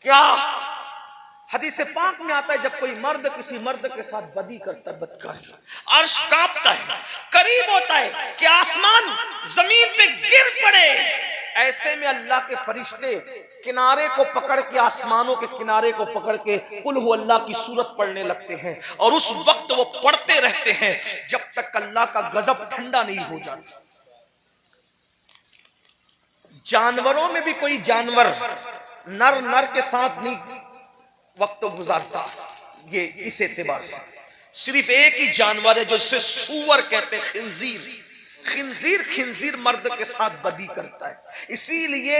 کیا حدیث پاک میں آتا ہے جب کوئی مرد کسی مرد کے ساتھ بدی کرتا ہے، بدکاری، عرش کانپتا ہے، قریب ہوتا ہے کہ آسمان زمین پہ گر پڑے، ایسے میں اللہ کے فرشتے کنارے کو پکڑ کے، آسمانوں کے کنارے کو پکڑ کے قل ہو اللہ کی سورت پڑھنے لگتے ہیں، اور اس وقت وہ پڑھتے رہتے ہیں جب تک اللہ کا غضب ٹھنڈا نہیں ہو جاتا۔ جانوروں میں بھی کوئی جانور نر کے ساتھ نہیں وقت گزارتا، یہ اس اعتبار سے صرف ایک ہی جانور ہے جو اسے سور کہتے ہیں، خنزیر مرد کے ساتھ بدی کرتا ہے۔ اسی لیے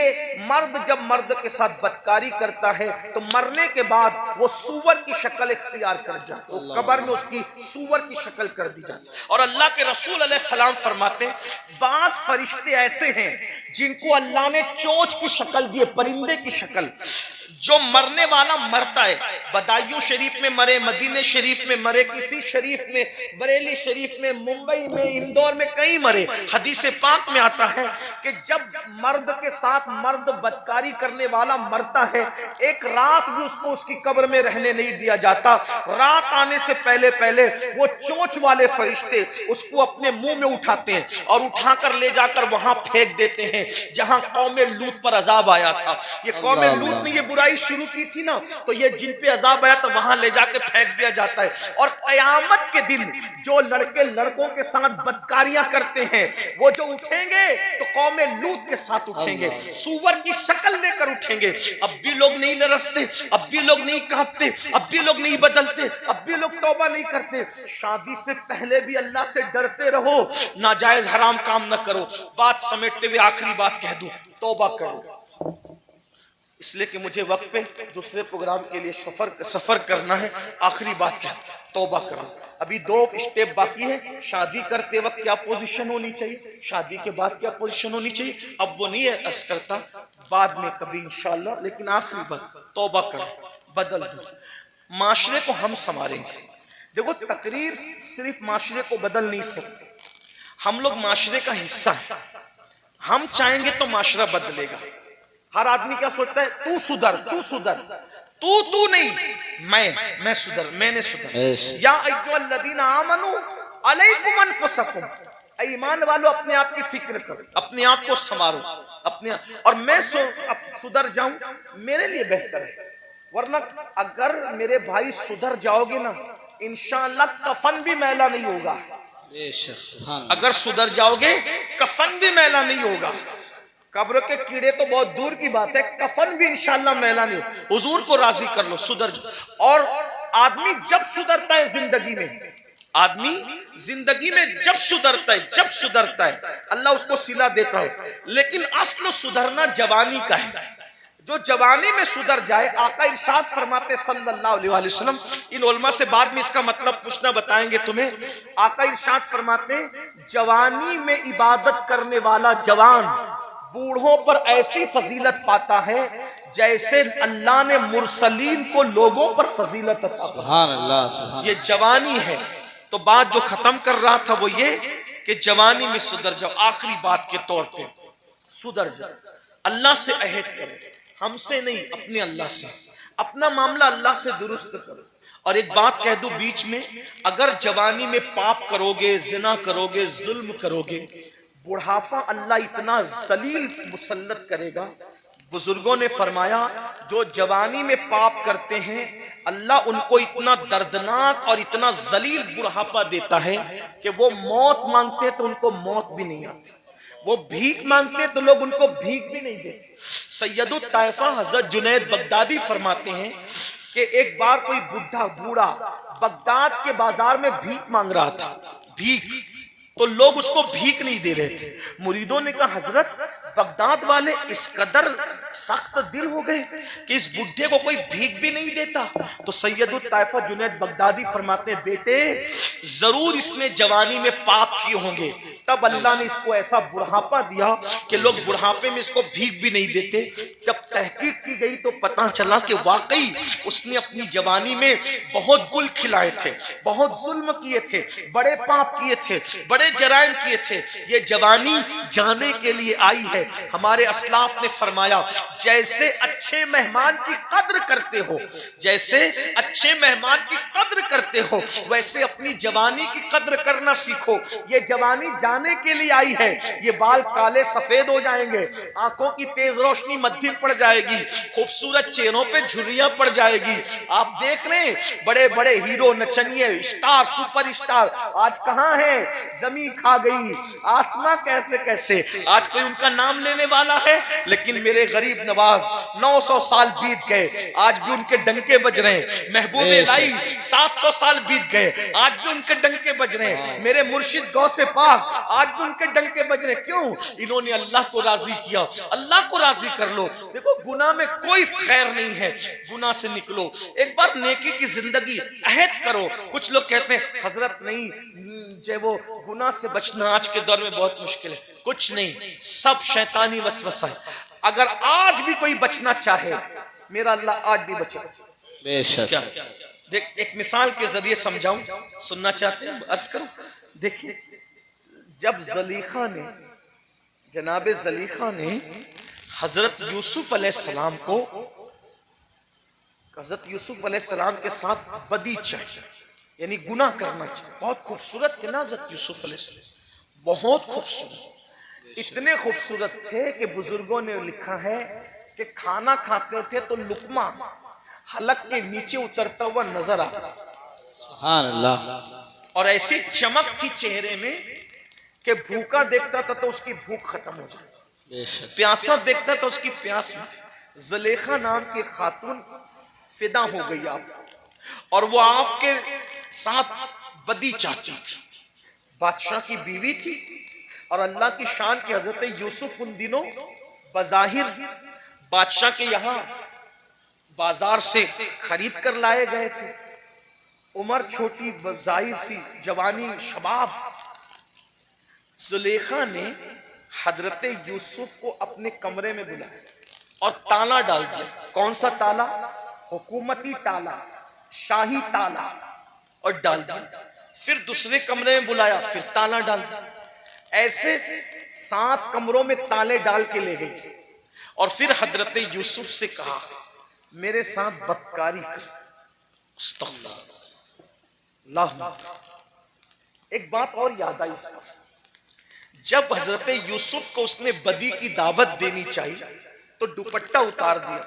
مرد جب مرد کے ساتھ بدکاری کرتا ہے تو مرنے کے بعد وہ سور کی شکل اختیار کر جاتا ہے، وہ قبر میں اس کی سور کی شکل کر دی جاتی ہے۔ اور اللہ کے رسول علیہ السلام فرماتے ہیں بعض فرشتے ایسے ہیں جن کو اللہ نے چونچ کی شکل دی ہے، پرندے کی شکل۔ جو مرنے والا مرتا ہے، بدایوں شریف میں مرے، مدینہ شریف میں مرے، کسی شریف میں، بریلی شریف میں، ممبئی میں، اندور میں، کہیں مرے، حدیث پاک میں آتا ہے کہ جب مرد کے ساتھ مرد بدکاری کرنے والا مرتا ہے، ایک رات بھی اس کو اس کی قبر میں رہنے نہیں دیا جاتا۔ رات آنے سے پہلے وہ چونچ والے فرشتے اس کو اپنے منہ میں اٹھاتے ہیں اور اٹھا کر لے جا کر وہاں پھینک دیتے ہیں جہاں قوم لوط پر عذاب آیا تھا۔ یہ قوم لوط نے یہ برائی شروع کی تھی نا، تو یہ جن پہ عذاب آیا تو وہاں لے جا کے پھینک دیا جاتا ہے۔ اور قیامت کے دن جو لڑکے لڑکوں کے ساتھ بدکاریاں کرتے ہیں وہ جو اٹھیں گے تو قوم لوط کے ساتھ اٹھیں گے، سور کی شکل لے کر اٹھیں گے۔ اب بھی لوگ نہیں لرزتے، اب بھی لوگ نہیں کانپتے، اب بھی لوگ نہیں بدلتے، اب بھی لوگ توبہ نہیں کرتے۔ شادی سے پہلے بھی اللہ سے ڈرتے رہو، ناجائز حرام کام نہ کرو۔ بات سمیٹتے ہوئے آخری بات کہہ دوں، توبہ کرو، اس لیے کہ مجھے وقت پہ دوسرے پروگرام کے لیے سفر کرنا ہے۔ آخری بات کیا، توبہ کرو۔ ابھی 2 اسٹیپ باقی ہے۔ شادی کرتے وقت کیا پوزیشن ہونی چاہیے، شادی کے بعد کیا پوزیشن ہونی چاہیے، اب وہ نہیں ہے عرض کرتا، بعد میں کبھی انشاءاللہ۔ لیکن آخری بات، توبہ کرو، بدل دو، معاشرے کو ہم سنواریں گے۔ دیکھو تقریر صرف معاشرے کو بدل نہیں سکتی، ہم لوگ معاشرے کا حصہ ہیں، ہم چاہیں گے تو معاشرہ بدلے گا۔ ہر آدمی کیا سوچتا ہے، تو سدھر، تو سدھر، تو نہیں، میں سدھر، میں نے سدھر۔ یا ایھا الذین آمنوا علیکم انفسکم، اے ایمان والو اپنے آپ کی فکر کرو، اپنے آپ کو سنوارو، اور میں سدھر جاؤں میرے لیے بہتر ہے۔ ورنہ اگر میرے بھائی سدھر جاؤ گے نا انشاءاللہ کفن بھی میلا نہیں ہوگا، اگر سدھر جاؤ گے کفن بھی میلا نہیں ہوگا۔ قبر کے کیڑے تو بہت دور کی بات ہے، کفن بھی انشاءاللہ میلا نہیں ہو۔ حضور کو راضی کر لو، سدھر جاؤ۔ اور آدمی جب سدھرتا ہے زندگی میں، آدمی زندگی میں جب سدھرتا ہے اللہ اس کو صلہ دیتا ہے۔ لیکن اصل سدھرنا جوانی کا ہے، جو جوانی میں سدھر جائے۔ آقا ارشاد فرماتے صلی اللہ علیہ وسلم، ان علماء سے بعد میں اس کا مطلب پوچھنا بتائیں گے تمہیں۔ آقا ارشاد فرماتے جوانی میں عبادت کرنے والا جوان بوڑھوں پر ایسی فضیلت پاتا ہے جیسے اللہ نے مرسلین کو لوگوں پر فضیلت عطا فرمائی۔ سبحان اللہ، سبحان اللہ۔ یہ جوانی ہے۔ تو بات جو ختم کر رہا تھا وہ یہ کہ جوانی میں سدھر جاؤ۔ آخری بات کے طور پہ سدھر جاؤ، اللہ سے عہد کرو، ہم سے نہیں، اپنے اللہ سے، اپنا معاملہ اللہ سے درست کرو۔ اور ایک بات کہہ دوں بیچ میں، اگر جوانی میں پاپ کرو گے، زنا کرو گے، ظلم کرو گے، بڑھاپا اللہ اتنا ذلیل مسلط کرے گا۔ بزرگوں نے فرمایا جو جوانی میں پاپ کرتے ہیں اللہ ان کو اتنا دردناک اور اتنا ذلیل بڑھاپا دیتا ہے کہ وہ موت مانگتے تو ان کو موت بھی نہیں آتی، وہ بھیک مانگتے تو لوگ ان کو بھیک بھی نہیں دیتے۔ سید الطائفہ حضرت جنید بغدادی فرماتے ہیں کہ ایک بار کوئی بوڑھا بغداد کے بازار میں بھیک مانگ رہا تھا، بھیک، تو لوگ اس کو بھیک نہیں دے رہے تھے۔ مریدوں نے کہا حضرت بغداد والے اس قدر سخت دل ہو گئے کہ اس بڈھے کو کوئی بھیک بھی نہیں دیتا۔ تو سید الطائفہ جنید بغدادی فرماتے ہیں بیٹے ضرور اس نے جوانی میں پاپ کیے ہوں گے، تب اللہ نے اس کو ایسا بڑھاپا دیا کہ لوگ بڑھاپے میں اس کو بھیگ بھی نہیں دیتے. جب تحقیق کی گئی تو پتہ چلا کہ واقعی اس نے اپنی جوانی میں بہت گل کھلائے تھے, بہت ظلم کیے تھے, بڑے پاپ کیے تھے, بڑے جرائم کیے تھے. یہ جوانی جانے کے لیے آئی ہے. ہمارے اسلاف نے فرمایا جیسے اچھے مہمان کی قدر کرتے ہو, جیسے اچھے مہمان کی قدر کرتے ہو, ویسے اپنی جوانی کی قدر کرنا سیکھو. یہ جوانی جانے کے لیے آئی ہے. یہ بال کالے سفید ہو جائیں گے, آنکھوں کی تیز روشنی مدھم پڑ جائے گی, خوبصورت چہروں پہ جھریاں پڑ جائے گی. آپ دیکھ رہے ہیں بڑے بڑے ہیرو, نچنیے, اسٹار, سپر اسٹار آج کہاں ہیں؟ زمین کھا گئی, آسمان کیسے کیسے. آج کوئی ان کا نام لینے والا ہے؟ لیکن میرے غریب نواز 900 سال بیت گئے, آج بھی ان کے ڈنکے بج رہے ہیں. محبوب الہی 700 سال بیت گئے, آج بھی ان کے ڈنکے بج رہے ہیں. میرے مرشد غوث پاک آج بھی ان کے ڈنکے بج رہے ہیں. کیوں؟ انہوں نے اللہ کو راضی کیا. اللہ کو راضی کر لو. دیکھو گناہ میں کوئی خیر نہیں ہے, گناہ سے نکلو. ایک بار نیکی کی زندگی عہد کرو. کچھ لوگ کہتے ہیں حضرت نہیں جو وہ گناہ سے بچنا آج کے دور میں بہت مشکل ہے. کچھ نہیں, سب شیطانی وسوسہ ہے. اگر آج بھی کوئی بچنا چاہے میرا اللہ آج بھی بچے. بے شک. دیکھ ایک مثال کے ذریعے سمجھاؤں, سننا چاہتے ہیں عرض کروں. دیکھیے جب زلیخا نے, جناب زلیخا نے حضرت یوسف علیہ السلام کو, حضرت یوسف علیہ السلام کے ساتھ بدی چاہیے یعنی گناہ کرنا چاہیے. بہت خوبصورت تھے نا حضرت یوسف علیہ السلام, بہت خوبصورت, اتنے خوبصورت تھے کہ بزرگوں نے لکھا ہے کہ کھانا کھاتے تھے تو لقمہ حلق کے نیچے اترتا ہوا نظر آتا. سبحان اللہ. اور ایسی چمک تھی چہرے میں کہ بھوکا دیکھتا تھا تو اس کی بھوک ختم ہو جاتی, بے شک. پیاسا دیکھتا تو اس کی پیاس میں. زلیخا نام کی خاتون فدا ہو گئی آپ, اور وہ آپ کے ساتھ بدی چاہتی تھی. بادشاہ کی بیوی تھی اور اللہ کی شان کی حضرت یوسف ان دنوں بظاہر بادشاہ کے یہاں بازار سے خرید کر لائے گئے تھے. عمر چھوٹی, ظاہر سی جوانی, شباب. زلیخا نے حضرت یوسف کو اپنے کمرے میں بلایا اور تالا ڈال دیا. کون سا تالا؟ حکومتی تالا, شاہی تالا, اور ڈال دیا. پھر دوسرے کمرے میں بلایا, پھر تالا ڈال دیا. ایسے 7 کمروں میں تالے ڈال کے لے گئی. اور پھر حضرت یوسف سے کہا میرے ساتھ بدکاری کر. استغفر اللہ. ایک بات اور یاد آئی اس پر, جب حضرت یوسف کو اس نے بدی کی دعوت دینی چاہیے تو دوپٹہ اتار دیا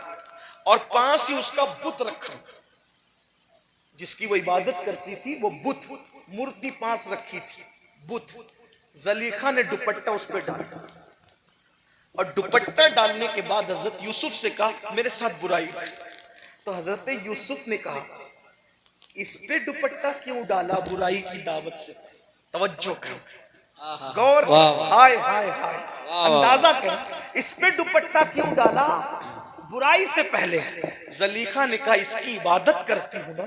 اور پاس ہی اس کا بت رکھا, جس کی وہ عبادت کرتی تھی, وہ بت مورتی پاس رکھی تھی, بت. زلیخا نے دوپٹہ اس پہ ڈالا اور دوپٹہ ڈالنے کے بعد حضرت یوسف سے کہا میرے ساتھ برائی کر. تو حضرت یوسف نے کہا اس پہ دوپٹہ کیوں ڈالا برائی کی دعوت سے؟ توجہ کرو, غور, ہائے ہائے ہائے, اندازہ کرو اس پہ دوپٹہ کیوں ڈالا برائی سے پہلے. زلیخا نے کہا اس کی عبادت کرتی ہوں نا,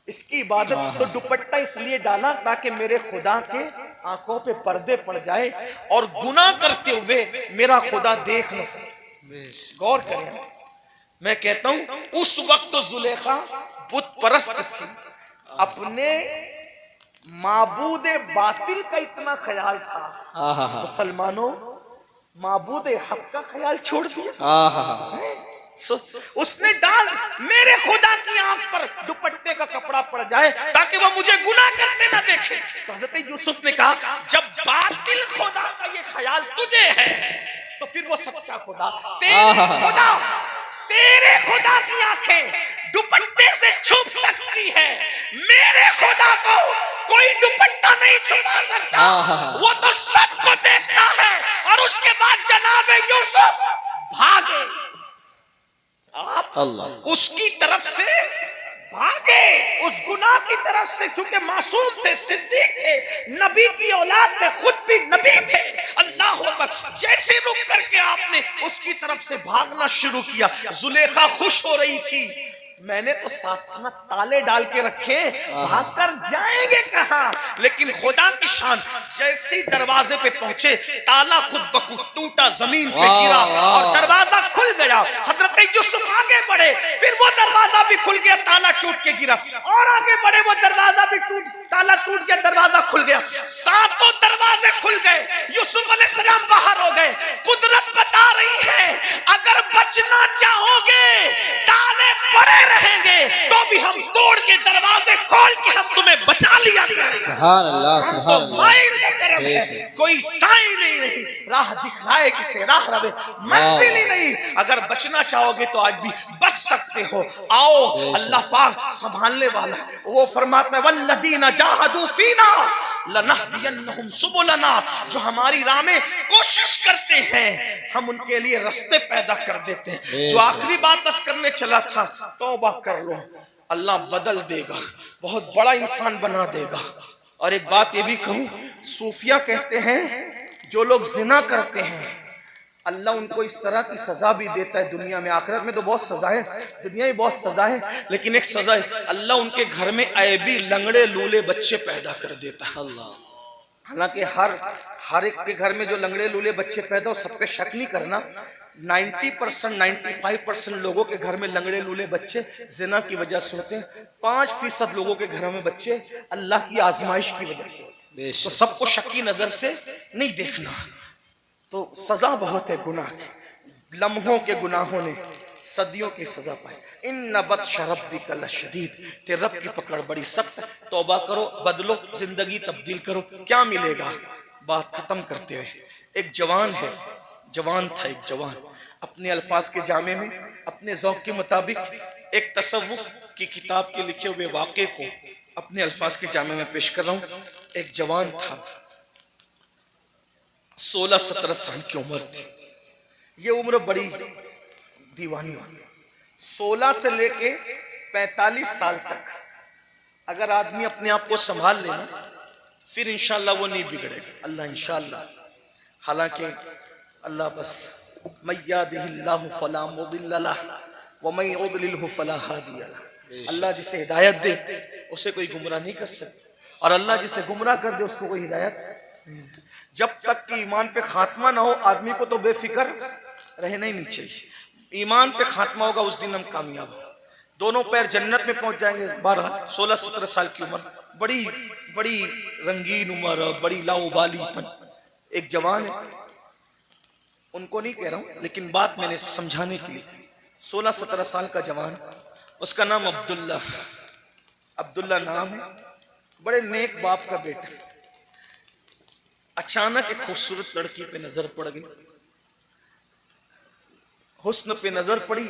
اس کی عبادت, تو دوپٹہ اس لیے ڈالا تاکہ میرے خدا کے آنکھوں پہ پردے پڑ جائے اور گناہ کرتے ہوئے میرا خدا دیکھ نہ سکے. غور کریں, میں کہتا ہوں اس وقت تو زلیخا بت پرست تھی, اپنے معبود باطل کا اتنا خیال تھا. مسلمانوں معبود حق کا خیال چھوڑ دیا. اس نے ڈال میرے خدا کی آنکھ پر دوپٹے کا کپڑا پڑ جائے تاکہ وہ مجھے گناہ کرتے نہ دیکھے. تو حضرت یوسف نے کہا جب باطل خدا کا یہ خیال تجھے ہے تو پھر وہ سچا خدا, تیرے خدا کی آنکھیں دوپٹے سے چھپ سکتی ہے, میرے خدا کو کوئی دوپٹہ نہیں چھپا سکتا. وہ تو سب کو دیکھتا ہے. اور اس کے بعد جناب یوسف بھاگے, آپ اس کی طرف سے بھاگے, اس گناہ کی طرف سے, چونکہ معصوم تھے, صدیق تھے, نبی کی اولاد تھے, خود بھی نبی تھے. اللہ اکبر, جیسے رک کر کے آپ نے اس کی طرف سے بھاگنا شروع کیا. زلیخا خوش ہو رہی تھی, میں نے تو ساتھ ساتھ تالے ڈال کے رکھے، بھاگ کر جائیں گے کہاں؟ لیکن خدا کی شان، جیسے دروازے پہ پہنچے تالا خود بخود ٹوٹا، زمین پہ گرا اور دروازہ کھل گیا۔ حضرت یوسف آگے بڑھے، پھر وہ دروازہ بھی کھل گیا، تالا ٹوٹ کے گرا، اور آگے بڑھے، وہ دروازہ بھی تالا ٹوٹ گیا، دروازہ کھل گیا، ساتوں دروازے کھل گئے، یوسف علیہ السلام باہر ہو گئے۔ قدرت بتا رہی ہے اگر بچنا چاہو گے تالے پڑے رہیں گے تو بھی ہم توڑ کے دروازے کھول کے ہم تمہیں بچا لیا کریں گے۔ سبحان اللہ سبحان اللہ مائل کا کرم ہے، کوئی سائیں نہیں رہی، راہ دکھائے کسے راہ روے، منزل ہی نہیں۔ اگر بچنا چاہو گے تو آج بھی بچ سکتے ہو۔ آؤ، اللہ پاک سنبھالنے والا ہے۔ وہ فرماتا ہے والذین جاہدوا فینا لنہدینہم سبلنا، جو ہماری راہ میں کوشش کرتے ہیں ہم ان کے لیے راستے پیدا کر دیتے ہیں۔ جو آخری بات اس کرنے چلا تھا، توبہ کر لو، اللہ بدل دے گا، بہت بڑا انسان بنا دے گا۔ اور ایک بات یہ بھی کہوں، صوفیہ کہتے ہیں جو لوگ زنا کرتے ہیں اللہ ان کو اس طرح کی سزا بھی دیتا ہے دنیا میں، آخرت میں تو بہت سزا ہے، دنیا میں بہت سزا ہے، لیکن ایک سزا ہے، اللہ ان کے گھر میں عیبی لنگڑے لولے بچے پیدا کر دیتا ہے۔ اللہ حالانکہ ہر ایک کے گھر میں جو لنگڑے لولے بچے پیدا ہو، سب پہ شک نہیں کرنا، 90% 95% لوگوں کے گھر میں لنگڑے لولے بچے زنا کی وجہ سے ہوتے ہیں، 5% لوگوں کے گھروں میں بچے اللہ کی آزمائش کی وجہ سے ہوتے ہیں۔ تو سب کو شکی نظر سے نہیں دیکھنا۔ تو سزا بہت ہے گناہ کی، لمحوں کے گناہوں نے صدیوں کی سزا پائی۔ ان بطش ربک لشدید، تیرے رب کی پکڑ بڑی سخت ہے۔ توبہ کرو، بدلو، زندگی تبدیل کرو۔ کیا ملے گا؟ بات ختم کرتے ہوئے، ایک جوان ہے، جوان تھا ایک جوان، اپنے الفاظ کے جامع میں اپنے ذوق کے مطابق ایک تصوف کی کتاب کے لکھے ہوئے واقعے کو اپنے الفاظ کے جامع میں پیش کر رہا ہوں۔ ایک جوان تھا، 16-17 سال کی عمر تھی۔ یہ عمر بڑی دیوانی ہوتی، 16 سے لے کے 45 سال تک اگر آدمی اپنے آپ کو سنبھال لینا پھر انشاءاللہ وہ نہیں بگڑے گا، اللہ انشاءاللہ۔ حالانکہ اللہ بس من یہدہ اللہ فلا مضل لہ ومن یضللہ فلا ہادی لہ، اللہ جسے ہدایت دے اسے کوئی گمراہ نہیں کر سکتا، اور اللہ جسے گمراہ کر دے اس کو کوئی ہدایت نہیں۔ جب تک کہ ایمان پہ خاتمہ نہ ہو آدمی کو تو بے فکر رہنا ہی نہیں چاہیے۔ ایمان پہ خاتمہ ہوگا اس دن ہم کامیاب ہوں، دونوں پیر جنت میں پہنچ جائیں گے۔ 16-17 سال کی عمر، بڑی رنگین عمر، بڑی لاؤبالی پن۔ ایک جوان ہے، ان کو نہیں کہہ رہا ہوں لیکن بات میں نے سمجھانے کے لیے، 16-17 سال کا جوان، اس کا نام عبداللہ نام ہے، بڑے نیک باپ کا بیٹا۔ اچانک ایک خوبصورت لڑکی پہ نظر پڑ گئی، حسن پہ نظر پڑی،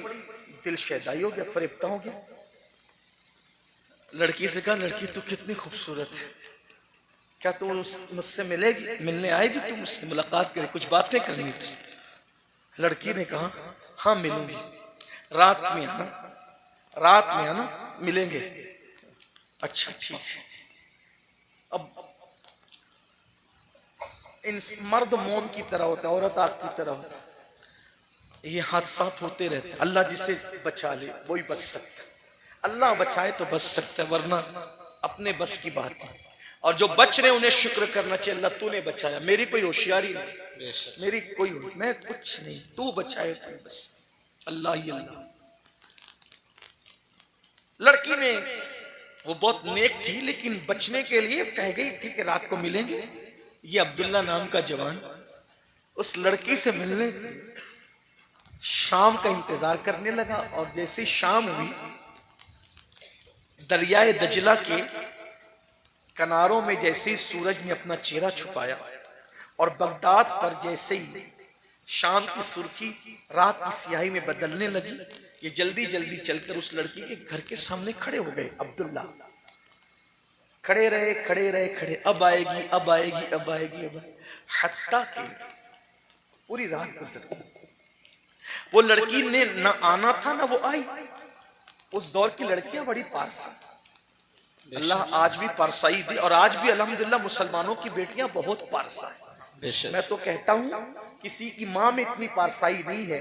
دل شیدائی ہو گیا، فریفتہ ہو گیا۔ لڑکی سے کہا لڑکی تو کتنی خوبصورت ہے، کیا تو مجھ سے ملے گی، ملنے آئے گی، تو مجھ سے ملاقات کرے، کچھ باتیں کرنی تھی۔ لڑکی نے کہا ہاں ملوں گی، رات میں آنا ملیں گے۔ اچھا ٹھیک ہے۔ اب مرد موم کی طرح ہوتا ہے، عورت آگ کی طرح ہوتا ہے، یہ حادثات ہوتے رہتے ہیں۔ اللہ جسے بچا لے وہی بچ سکتا ہے، اللہ بچائے تو بچ سکتا ہے، ورنہ اپنے بس کی بات ہے۔ اور جو بچ رہے انہیں شکر کرنا چاہیے، اللہ تو نے بچایا، میری کوئی ہوشیاری نہیں، میری کوئی میں کچھ نہیں، تو بچائے تو بس، اللہ ہی اللہ۔ لڑکی نے، وہ بہت نیک تھی لیکن بچنے کے لیے کہہ گئی تھی کہ رات کو ملیں گے۔ یہ عبداللہ نام کا جوان اس لڑکی سے ملنے شام کا انتظار کرنے لگا، اور جیسی شام ہوئی دریائے دجلہ کے کناروں میں جیسے سورج نے اپنا چہرہ چھپایا، اور بغداد پر جیسے ہی شام کی سرخی رات کی سیاہی میں بدلنے لگی، یہ جلدی جلدی چل کر اس لڑکی کے گھر کے سامنے کھڑے ہو گئے۔ عبداللہ کھڑے رہے، اب آئے گی، حتیٰ کہ پوری رات گزر گئی۔ وہ لڑکی نے نہ آنا تھا نہ وہ آئی۔ اس دور کی لڑکیاں بڑی پارسا، اللہ آج بھی پارسائی دی، اور آج بھی الحمدللہ مسلمانوں کی بیٹیاں بہت پارسا ہیں۔ میں تو کہتا ہوں کسی کی ماں میں اتنی پارسائی نہیں ہے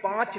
5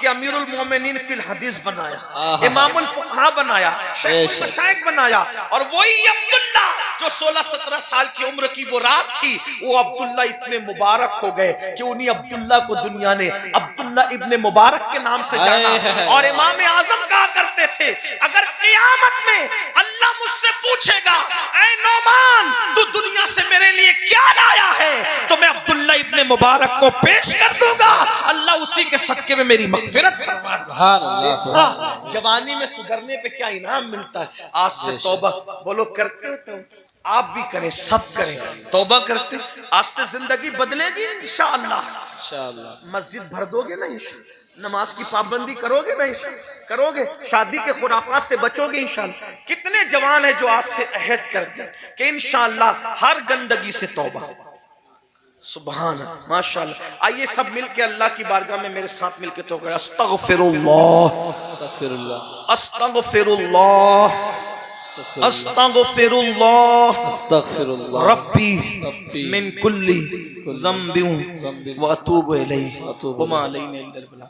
کہ امیر المومنین فی الحدیث بنایا، امام الفقہاء بنایا، شیخ المشائخ بنایا، اور وہی عبداللہ جو 16-17 سال کی عمر کی وہ رات تھی، وہ عبداللہ اتنے مبارک ہو گئے کہ انہی عبداللہ کو دنیا نے عبداللہ ابن مبارک کے نام سے جانا۔ اور امام اعظم کہا کرتے تھے اگر قیامت میں اللہ مجھ سے پوچھے گا اے نعمان تو دنیا سے میرے لیے کیا لایا ہے، تو میں عبداللہ ابن مبارک کو پیش کر دوں گا، اللہ اسی کے صدقے میں میری مغفرت فرما دے۔ سبحان اللہ۔ جوانی میں سدھرنے پہ کیا انعام ملتا ہے؟ آج سے توبہ بولو، کرتے ہو تو آپ بھی کریں، سب کریں، توبہ کرتے، آج سے زندگی بدلے گی انشاءاللہ۔ مسجد بھر دو گے نا انشاءاللہ، نماز کی پابندی کرو گے نا انشاءاللہ، کرو گے، شادی کے خرافات سے بچو گے انشاءاللہ۔ کتنے جوان ہیں جو آج سے عہد کرتے ہیں کہ انشاءاللہ ہر گندگی سے توبہ۔ سبحان اللہ، ماشاءاللہ۔ آئیے سب مل کے اللہ کی بارگاہ میں میرے ساتھ مل کے تو کریں، استغفر اللہ، استغفر اللہ، استغفر اللہ، استغفر اللہ ربی من کل ذنب واتوب الیہ وما علینا الا البلاغ۔